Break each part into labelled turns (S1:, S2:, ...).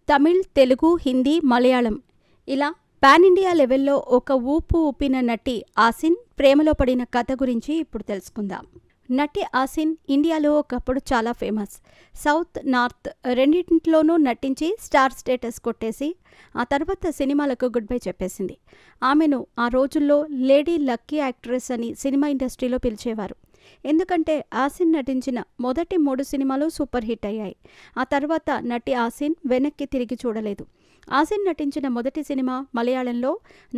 S1: తమిళ్, తెలుగు, హిందీ, మలయాళం ఇలా pan India లెవెల్లో ఒక ఊపు ఊపిన నటి ఆసిన్ ప్రేమలో పడిన కథ గురించి ఇప్పుడు తెలుసుకుందాం. నటి ఆసిన్ ఇండియాలో ఒకప్పుడు చాలా ఫేమస్. సౌత్, నార్త్ రెండింటిలోనూ నటించి స్టార్ స్టేటస్ కొట్టేసి ఆ తర్వాత సినిమాలకు గుడ్ బై చెప్పేసింది. ఆమెను ఆ రోజుల్లో లేడీ లక్కీ యాక్ట్రెస్ అని సినిమా ఇండస్ట్రీలో పిలిచేవారు. ఎందుకంటే ఆసిన్ నటించిన మొదటి 3 సినిమాలు సూపర్ హిట్ అయ్యాయి. ఆ తర్వాత నటి ఆసిన్ వెనక్కి తిరిగి చూడలేదు. ఆసిన్ నటించిన మొదటి సినిమా మలయాళంలో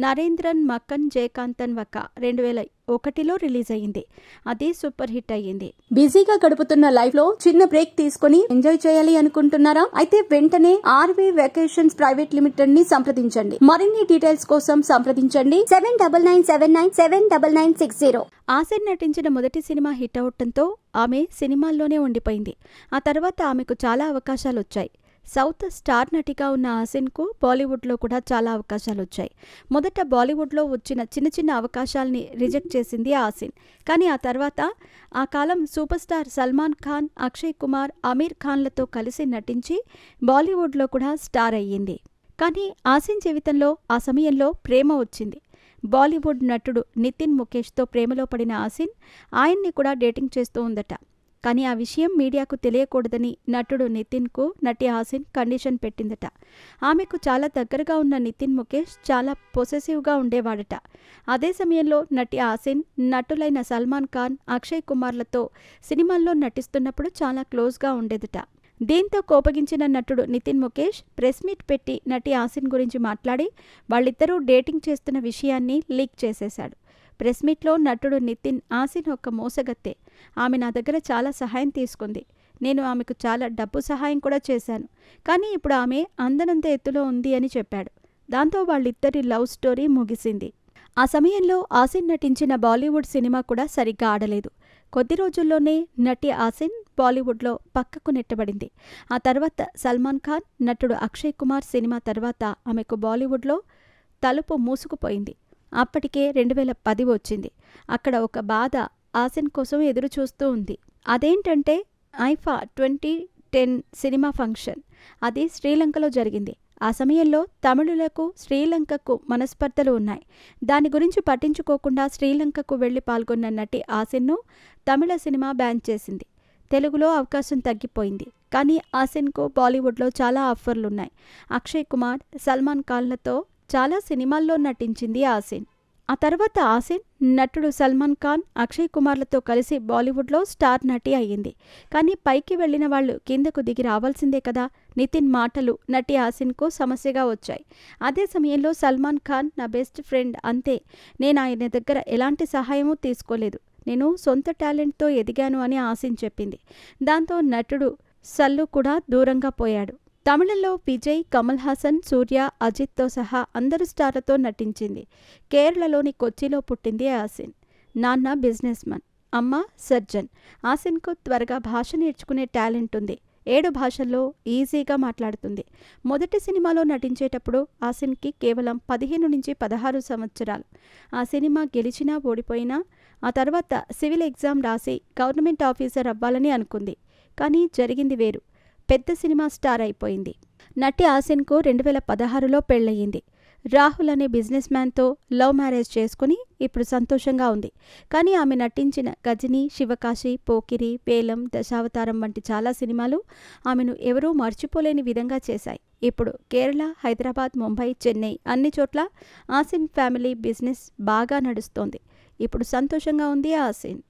S1: నరేంద్రన్ మక్కన్ జయకాంతన్ వక్క 2001లో రిలీజ్ అయ్యింది. అది సూపర్ హిట్ అయ్యింది. బిజీగా గడుపుతున్న లైఫ్ లో చిన్న బ్రేక్ తీసుకుని ఎంజాయ్ చేయాలి అనుకుంటున్నారా? అయితే వెంటనే ఆర్వీ వెకేషన్స్ ప్రైవేట్ లిమిటెడ్ ని సంప్రదించండి. మరిన్ని డీటెయిల్స్ కోసం సంప్రదించండి 7997979960. ఆసిన్ నటించిన మొదటి సినిమా హిట్ అవటంతో ఆమె సినిమాల్లోనే ఉండిపోయింది. ఆ తర్వాత ఆమెకు చాలా అవకాశాలు వచ్చాయి. సౌత్ స్టార్ నటిగా ఉన్న ఆసిన్కు బాలీవుడ్లో కూడా చాలా అవకాశాలు వచ్చాయి. మొదట బాలీవుడ్లో వచ్చిన చిన్న చిన్న అవకాశాలని రిజెక్ట్ చేసింది ఆసిన్. కానీ ఆ తర్వాత ఆ కాలం సూపర్ స్టార్ సల్మాన్ ఖాన్, అక్షయ్ కుమార్, అమీర్ ఖాన్లతో కలిసి నటించి బాలీవుడ్లో కూడా స్టార్ అయ్యింది. కానీ ఆసిన్ జీవితంలో ఆ సమయంలో ప్రేమ వచ్చింది. బాలీవుడ్ నటుడు నితిన్ ముఖేష్తో ప్రేమలో పడిన ఆసిన్ ఆయన్ని కూడా డేటింగ్ చేస్తూ ఉందట. కానీ ఆ విషయం మీడియాకు తెలియకూడదని నటుడు నితిన్కు నటి ఆసిన్ కండిషన్ పెట్టిందట. ఆమెకు చాలా దగ్గరగా ఉన్న నితిన్ ముఖేష్ చాలా పొసెసివ్గా ఉండేవాడట. అదే సమయంలో నటి ఆసిన్ నటులైన సల్మాన్ ఖాన్, అక్షయ్ కుమార్లతో సినిమాల్లో నటిస్తున్నప్పుడు చాలా క్లోజ్గా ఉండేదట. దీంతో కోపగించిన నటుడు నితిన్ ముఖేష్ ప్రెస్ మీట్ పెట్టి నటి ఆసిన్ గురించి మాట్లాడి వాళ్ళిద్దరూ డేటింగ్ చేస్తున్న విషయాన్ని లీక్ చేసేశాడు. ప్రెస్ మీట్లో నటుడు నితిన్ ఆసిన్ ఒక మోసగత్తే, ఆమె నా దగ్గర చాలా సహాయం తీసుకుంది, నేను ఆమెకు చాలా డబ్బు సహాయం కూడా చేశాను, కానీ ఇప్పుడు ఆమె అందనంత ఎత్తులో ఉంది అని చెప్పాడు. దాంతో వాళ్ళిద్దరి లవ్ స్టోరీ ముగిసింది. ఆ సమయంలో ఆసిన్ నటించిన బాలీవుడ్ సినిమా కూడా సరిగ్గా ఆడలేదు. కొద్ది రోజుల్లోనే నటి ఆసిన్ బాలీవుడ్లో పక్కకు నెట్టబడింది. ఆ తర్వాత సల్మాన్ ఖాన్, నటుడు అక్షయ్ కుమార్ సినిమా తర్వాత ఆమెకు బాలీవుడ్లో తలుపు మూసుకుపోయింది. అప్పటికే 2010 వచ్చింది. అక్కడ ఒక బాధ ఆసిన్ కోసం ఎదురు చూస్తూ ఉంది. అదేంటంటే ఐఫా 2010 సినిమా ఫంక్షన్. అది శ్రీలంకలో జరిగింది. ఆ సమయంలో తమిళులకు శ్రీలంకకు మనస్పర్ధలు ఉన్నాయి. దాని గురించి పట్టించుకోకుండా శ్రీలంకకు వెళ్లి పాల్గొన్న నటి ఆసిన్ను తమిళ సినిమా బ్యాన్ చేసింది. తెలుగులో అవకాశం తగ్గిపోయింది. కానీ ఆసిన్కు బాలీవుడ్లో చాలా ఆఫర్లున్నాయి. అక్షయ్ కుమార్, సల్మాన్ ఖాన్లతో చాలా సినిమాల్లో నటించింది ఆసిన్. ఆ తర్వాత ఆసిన్ నటుడు సల్మాన్ ఖాన్, అక్షయ్ కుమార్లతో కలిసి బాలీవుడ్లో స్టార్ నటి అయ్యింది. కానీ పైకి వెళ్లిన వాళ్ళు కిందకు దిగి రావాల్సిందే కదా. నితిన్ మాటలు నటి ఆసిన్కు సమస్యగా వచ్చాయి. అదే సమయంలో సల్మాన్ ఖాన్ నా బెస్ట్ ఫ్రెండ్, అంతే, నేను ఆయన దగ్గర ఎలాంటి సహాయమూ తీసుకోలేదు, నేను సొంత టాలెంట్తో ఎదిగాను అని ఆసిన్ చెప్పింది. దాంతో నటుడు సల్లు కూడా దూరంగా పోయాడు. తమిళంలో విజయ్, కమల్ హాసన్, సూర్య, అజిత్తో సహా అందరు స్టార్లతో నటించింది. కేరళలోని కొచ్చిలో పుట్టింది ఆసిన్. నాన్న బిజినెస్ మ్యాన్, అమ్మ సర్జన్. ఆసిన్కు త్వరగా భాష నేర్చుకునే టాలెంట్ ఉంది. 7 భాషల్లో ఈజీగా మాట్లాడుతుంది. మొదటి సినిమాలో నటించేటప్పుడు ఆసిన్కి కేవలం 15 నుంచి 16 సంవత్సరాలు. ఆ సినిమా గెలిచినా ఓడిపోయినా ఆ తర్వాత సివిల్ ఎగ్జామ్ రాసి గవర్నమెంట్ ఆఫీసర్ అవ్వాలని అనుకుంది. కానీ జరిగింది వేరు, పెద్ద సినిమా స్టార్ అయిపోయింది. నటి ఆసిన్కు 2016లో పెళ్ళయింది. రాహుల్ అనే బిజినెస్ మ్యాన్తో లవ్ మ్యారేజ్ చేసుకుని ఇప్పుడు సంతోషంగా ఉంది. కానీ ఆమె నటించిన గజనీ, శివకాశి, పోకిరి, వేలం, దశావతారం వంటి చాలా సినిమాలు ఆమెను ఎవరూ మర్చిపోలేని విధంగా చేశాయి. ఇప్పుడు కేరళ, హైదరాబాద్, ముంబై, చెన్నై అన్ని చోట్ల ఆసిన్ ఫ్యామిలీ బిజినెస్ బాగా నడుస్తోంది. ఇప్పుడు సంతోషంగా ఉంది ఆసిన్.